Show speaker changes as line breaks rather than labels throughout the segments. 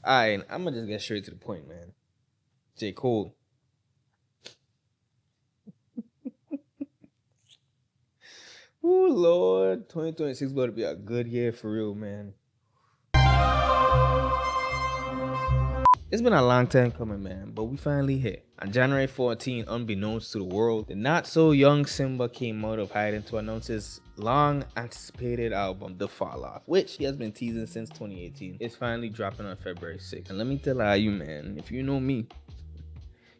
Alright, I'm gonna just get straight to the point, man. J. Cole. Ooh, Lord. 2026 about to be a good year for real, man. It's been a long time coming, man, but we finally hit. On January 14, unbeknownst to the world, the not-so-young Simba came out of hiding to announce his long-anticipated album, The Fall Off, which he has been teasing since 2018. It's finally dropping on February 6th. And let me tell you, man, if you know me,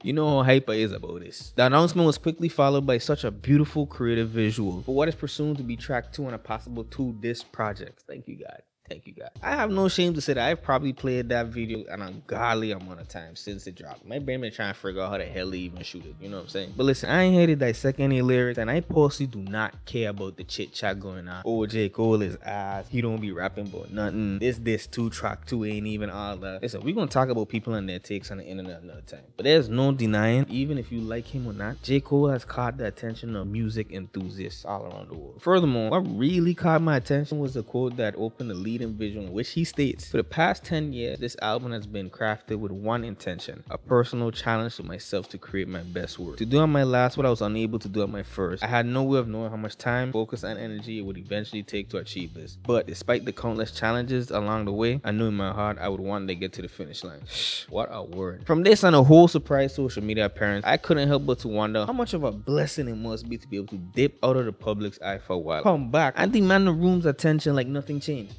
you know how hype I is about this. The announcement was quickly followed by such a beautiful creative visual for what is presumed to be track 2 on a possible 2-disc project. Thank you, God. Thank you, God. I have no shame to say that I've probably played that video an ungodly amount of times since it dropped. My brain been trying to figure out how the hell they even shoot it, you know what I'm saying? But listen, I ain't here to dissect any lyrics, and I personally do not care about the chit chat going on. Oh, J. Cole is ass. He don't be rapping about nothing. This 2 track 2 ain't even all that. Listen, we gonna talk about people and their takes on the internet another time. But there's no denying, even if you like him or not, J. Cole has caught the attention of music enthusiasts all around the world. Furthermore, what really caught my attention was the quote that opened the leading visual, which he states, "For the past 10 years, this album has been crafted with one intention, a personal challenge to myself to create my best work. To do on my last what I was unable to do at my first. I had no way of knowing how much time, focus, and energy it would eventually take to achieve this. But despite the countless challenges along the way, I knew in my heart I would one day get to the finish line." What a word. From this and a whole surprise social media appearance, I couldn't help but to wonder how much of a blessing it must be to be able to dip out of the public's eye for a while, come back, and demand the room's attention like nothing changed.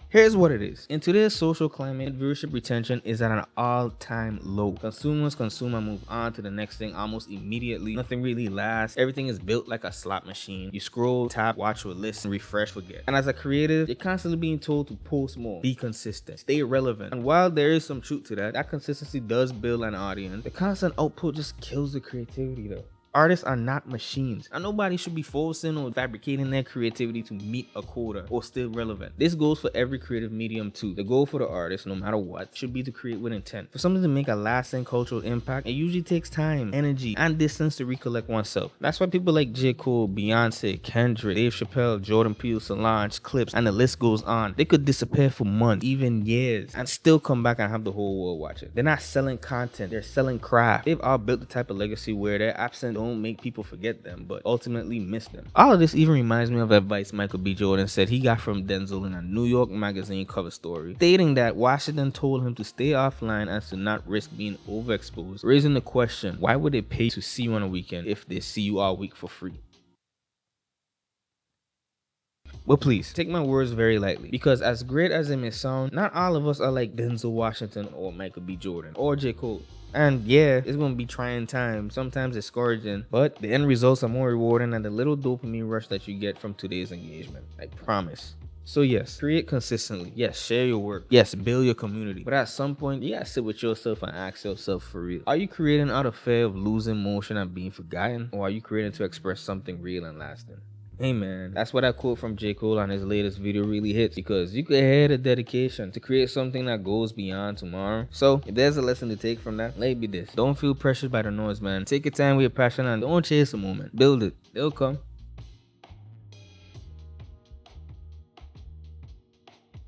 Here's what it is. In today's social climate, viewership retention is at an all-time low. Consumers consume and move on to the next thing almost immediately. Nothing really lasts. Everything is built like a slot machine. You scroll, tap, watch, or listen, refresh, forget. And as a creative, you're constantly being told to post more, be consistent, stay relevant. And while there is some truth to that, that consistency does build an audience. The constant output just kills the creativity though. Artists are not machines, and nobody should be forcing or fabricating their creativity to meet a quota or still relevant. This goes for every creative medium too. The goal for the artist, no matter what, should be to create with intent. For something to make a lasting cultural impact, it usually takes time, energy, and distance to recollect oneself. That's why people like J. Cole, Beyonce, Kendrick, Dave Chappelle, Jordan Peele, Solange, Clips, and the list goes on. They could disappear for months, even years, and still come back and have the whole world watch it. They're not selling content, they're selling craft. They've all built the type of legacy where they're absent don't make people forget them, but ultimately miss them. All of this even reminds me of advice Michael B. Jordan said he got from Denzel in a New York magazine cover story, stating that Washington told him to stay offline and to not risk being overexposed, raising the question, why would they pay to see you on a weekend if they see you all week for free? But please, take my words very lightly, because as great as it may sound, not all of us are like Denzel Washington or Michael B. Jordan or J. Cole. And yeah, it's gonna be trying times, sometimes discouraging, but the end results are more rewarding than the little dopamine rush that you get from today's engagement. I promise. So yes, create consistently. Yes, share your work. Yes, build your community. But at some point, you gotta sit with yourself and ask yourself for real. Are you creating out of fear of losing motion and being forgotten? Or are you creating to express something real and lasting? Hey man, that's what that quote from J. Cole on his latest video really hits, because you could hear the dedication to create something that goes beyond tomorrow. So if there's a lesson to take from that, let it be this. Don't feel pressured by the noise, man. Take your time with your passion and don't chase a moment. Build it. They'll come.